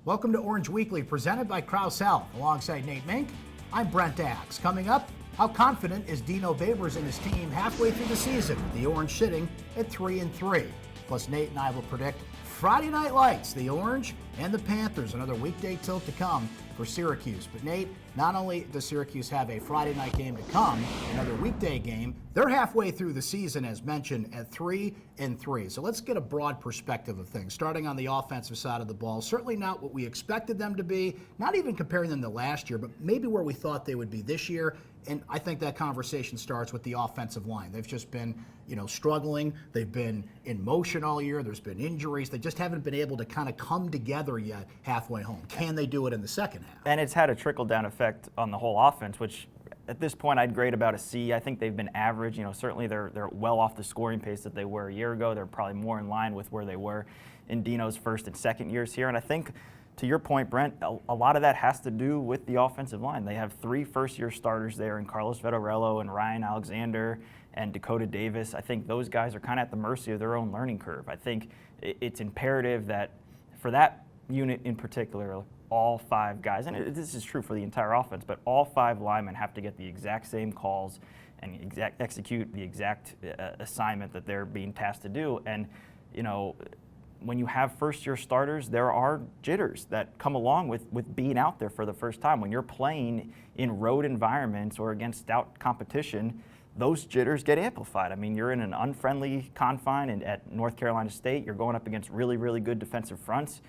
Welcome to Orange Weekly, presented by Krause Health. Alongside Nate Mink, I'm Brent Axe. Coming up, how confident is Dino Babers and his team halfway through the season? The Orange sitting at 3-3. Plus, Nate and I will predict Friday Night Lights, the Orange and the Panthers. Another weekday tilt to come for Syracuse. But Nate, not only does Syracuse have a Friday night game to come, another weekday game, they're halfway through the season, as mentioned, at 3-3. So let's get a broad perspective of things. Starting on the offensive side of the ball, certainly not what we expected them to be, not even comparing them to last year, but maybe where we thought they would be this year. And I think that conversation starts with the offensive line. They've just been, struggling. They've been in motion all year. There's been injuries. They just haven't been able to kind of come together yet halfway home. Can they do it in the second half? And it's had a trickle-down effect on the whole offense, which at this point I'd grade about a C. I think they've been average. Certainly they're well off the scoring pace that they were a year ago. They're probably more in line with where they were in Dino's first and second years here. And I think, to your point, Brent, a lot of that has to do with the offensive line. They have 3 first-year starters there in Carlos Vettorello and Ryan Alexander and Dakota Davis. I think those guys are kind of at the mercy of their own learning curve. I think it's imperative that for that unit in particular, all 5 guys, and this is true for the entire offense, but all 5 linemen have to get the exact same calls and execute the exact assignment that they're being tasked to do. And, when you have first-year starters, there are jitters that come along with being out there for the first time. When you're playing in road environments or against stout competition, those jitters get amplified. I mean, you're in an unfriendly confine at North Carolina State. You're going up against really, really good defensive fronts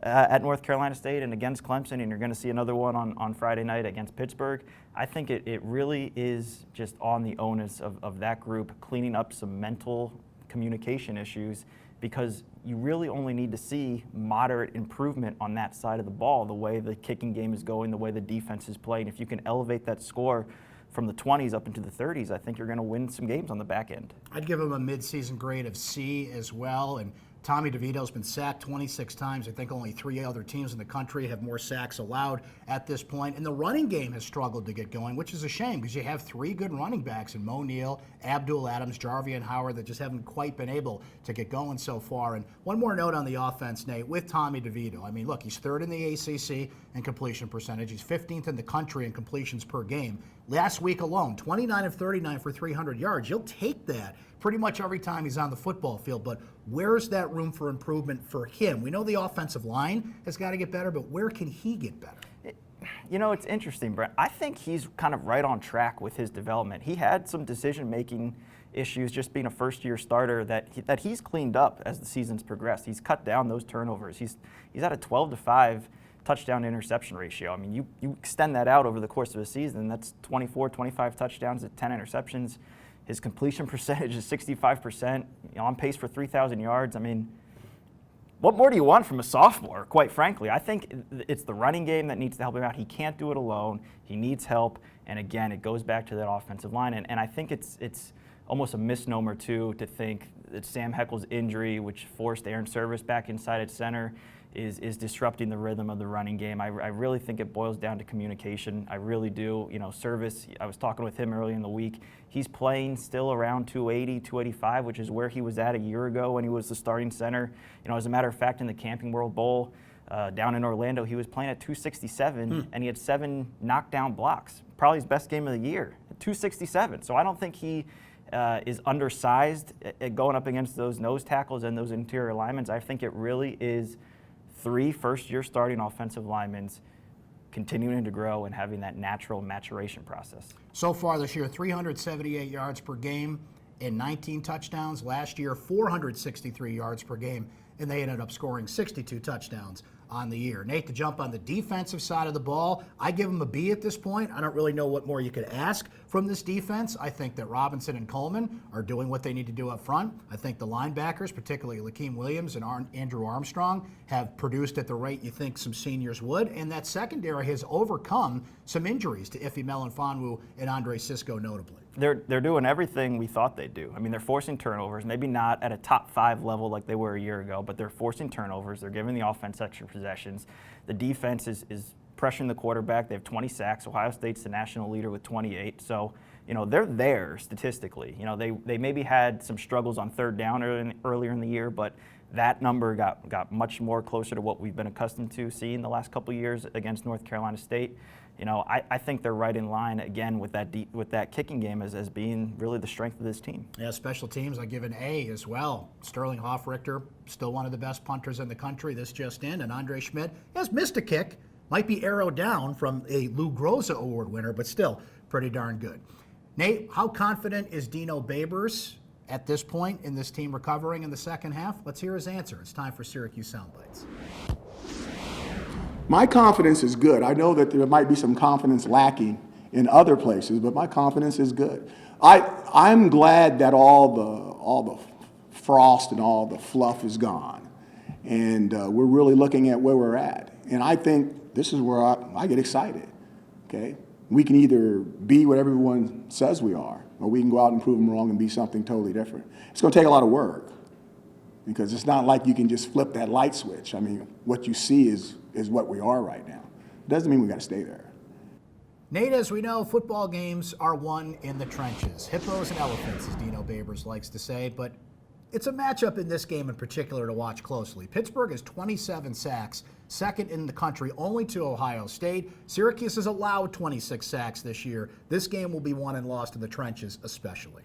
at North Carolina State and against Clemson, and you're going to see another one on Friday night against Pittsburgh. I think it really is just on the onus of that group cleaning up some mental communication issues, because you really only need to see moderate improvement on that side of the ball, the way the kicking game is going, the way the defense is playing. If you can elevate that score from the 20s up into the 30s, I think you're going to win some games on the back end. I'd give him a midseason grade of C as well. And Tommy DeVito's been sacked 26 times. I think only 3 other teams in the country have more sacks allowed at this point. And the running game has struggled to get going, which is a shame because you have 3 good running backs in Mo Neal, Abdul Adams, Jarvian Howard that just haven't quite been able to get going so far. And one more note on the offense, Nate, with Tommy DeVito. I mean, look, he's 3rd in the ACC in completion percentage. He's 15th in the country in completions per game. Last week alone, 29 of 39 for 300 yards. You'll take that pretty much every time he's on the football field, but where's that room for improvement for him? We know the offensive line has got to get better, but where can he get better? It's interesting, Brent. I think he's kind of right on track with his development. He had some decision-making issues just being a first-year starter that he's cleaned up as the season's progressed. He's cut down those turnovers. He's at a 12-5 touchdown interception ratio. I mean, you extend that out over the course of a season, that's 24, 25 touchdowns at 10 interceptions. His completion percentage is 65%, on pace for 3,000 yards. I mean, what more do you want from a sophomore, quite frankly? I think it's the running game that needs to help him out. He can't do it alone. He needs help. And again, it goes back to that offensive line. And I think it's almost a misnomer, too, to think that Sam Heckel's injury, which forced Aaron Service back inside at center, is disrupting the rhythm of the running game. I really think it boils down to communication. I really do. Service, I was talking with him early in the week. He's playing still around 280, 285, which is where he was at a year ago when he was the starting center. As a matter of fact, in the Camping World Bowl down in Orlando, he was playing at 267, and he had 7 knockdown blocks. Probably his best game of the year, at 267. So I don't think he is undersized at going up against those nose tackles and those interior linemen. I think it really is 3 first-year starting offensive linemen continuing to grow and having that natural maturation process. So far this year, 378 yards per game and 19 touchdowns. Last year, 463 yards per game, and they ended up scoring 62 touchdowns on the year. Nate, to jump on the defensive side of the ball, I give them a B at this point. I don't really know what more you could ask from this defense. I think that Robinson and Coleman are doing what they need to do up front. I think the linebackers, particularly Lakeem Williams and Andrew Armstrong, have produced at the rate you think some seniors would. And that secondary has overcome some injuries to Ife Melifonwu and Andre Cisco notably. They're doing everything we thought they'd do. I mean, they're forcing turnovers, maybe not at a top 5 level like they were a year ago, but they're forcing turnovers. They're giving the offense extra possessions. The defense is pressuring the quarterback. They have 20 sacks. Ohio State's the national leader with 28. So, they're there statistically. They maybe had some struggles on 3rd down earlier in the year, but That number got much more closer to what we've been accustomed to seeing the last couple of years against North Carolina State. You know, I think they're right in line again with that kicking game as being really the strength of this team. Yeah, special teams, I give an A as well. Sterling Hoffrichter, still one of the best punters in the country. This just in, and Andre Schmidt has missed a kick. Might be arrowed down from a Lou Groza Award winner, but still pretty darn good. Nate, how confident is Dino Babers at this point in this team recovering in the second half? Let's hear his answer. It's time for Syracuse Soundbites. My confidence is good. I know that there might be some confidence lacking in other places, but my confidence is good. I'm glad that all the frost and all the fluff is gone, and we're really looking at where we're at. And I think this is where I get excited. Okay, we can either be what everyone says we are, or we can go out and prove them wrong and be something totally different. It's going to take a lot of work, because it's not like you can just flip that light switch. I mean, what you see is what we are right now. It doesn't mean we got to stay there. Nate, as we know, football games are won in the trenches. Hippos and elephants, as Dino Babers likes to say, but it's a matchup in this game in particular to watch closely. Pittsburgh has 27 sacks, second in the country only to Ohio State. Syracuse has allowed 26 sacks this year. This game will be won and lost in the trenches especially.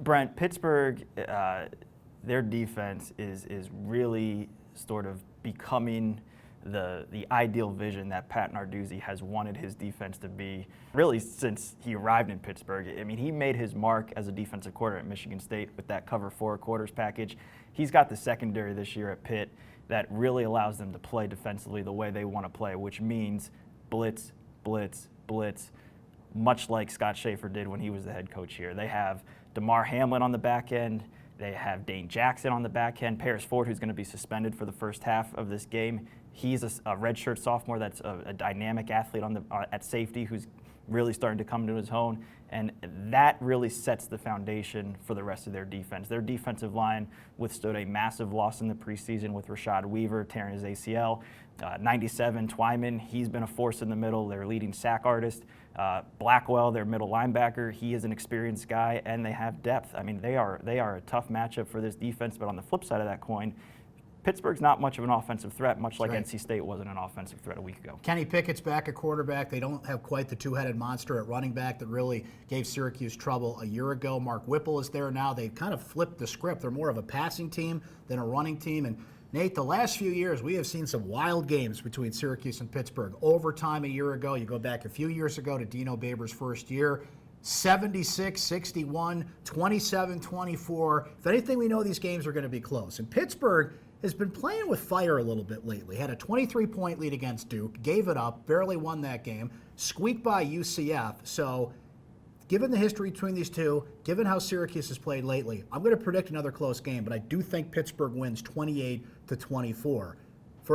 Brent, Pittsburgh, their defense is really sort of becoming the ideal vision that Pat Narduzzi has wanted his defense to be really since he arrived in Pittsburgh. I mean, he made his mark as a defensive coordinator at Michigan State with that cover 4 quarters package. He's got the secondary this year at Pitt that really allows them to play defensively the way they want to play, which means blitz, blitz, blitz, much like Scott Schaefer did when he was the head coach here. They have DeMar Hamlin on the back end. They have Dane Jackson on the back end. Paris Ford, who's going to be suspended for the first half of this game. He's a redshirt sophomore that's a dynamic athlete at safety who's really starting to come to his own. And that really sets the foundation for the rest of their defense. Their defensive line withstood a massive loss in the preseason with Rashad Weaver tearing his ACL. 97, Twyman, he's been a force in the middle, their leading sack artist. Blackwell, their middle linebacker, he is an experienced guy, and they have depth. I mean, they are a tough matchup for this defense, but on the flip side of that coin, Pittsburgh's not much of an offensive threat, much like NC State wasn't an offensive threat a week ago. Kenny Pickett's back at quarterback. They don't have quite the two-headed monster at running back that really gave Syracuse trouble a year ago. Mark Whipple is there now. They've kind of flipped the script. They're more of a passing team than a running team. And Nate, the last few years, we have seen some wild games between Syracuse and Pittsburgh. Overtime a year ago. You go back a few years ago to Dino Babers' first year. 76-61, 27-24. If anything, we know these games are going to be close. And Pittsburgh has been playing with fire a little bit lately. Had a 23-point lead against Duke, gave it up, barely won that game, squeaked by UCF. So given the history between these two, given how Syracuse has played lately, I'm going to predict another close game, but I do think Pittsburgh wins 28-24. For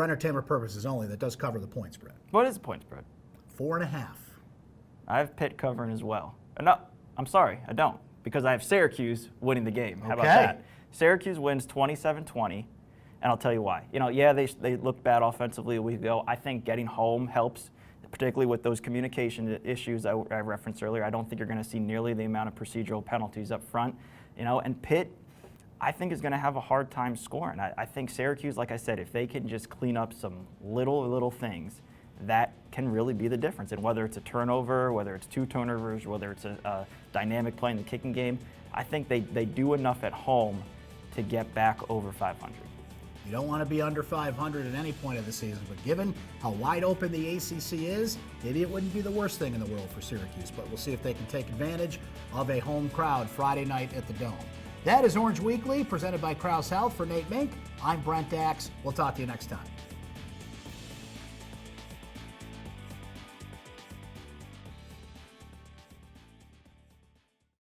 entertainment purposes only, that does cover the point spread. What is the point spread? 4.5. I have Pitt covering as well. No, I'm sorry, I don't, because I have Syracuse winning the game. How about that? Syracuse wins 27-20. And I'll tell you why. You know, yeah, they looked bad offensively a week ago. I think getting home helps, particularly with those communication issues I referenced earlier. I don't think you're going to see nearly the amount of procedural penalties up front. You know, and Pitt, I think, is going to have a hard time scoring. I think Syracuse, like I said, if they can just clean up some little things, that can really be the difference. And whether it's a turnover, whether it's 2 turnovers, whether it's a dynamic play in the kicking game, I think they do enough at home to get back over 500. You don't want to be under 500 at any point of the season, but given how wide open the ACC is, maybe it wouldn't be the worst thing in the world for Syracuse, but we'll see if they can take advantage of a home crowd Friday night at the Dome. That is Orange Weekly, presented by Krause Health. For Nate Mink, I'm Brent Dax. We'll talk to you next time.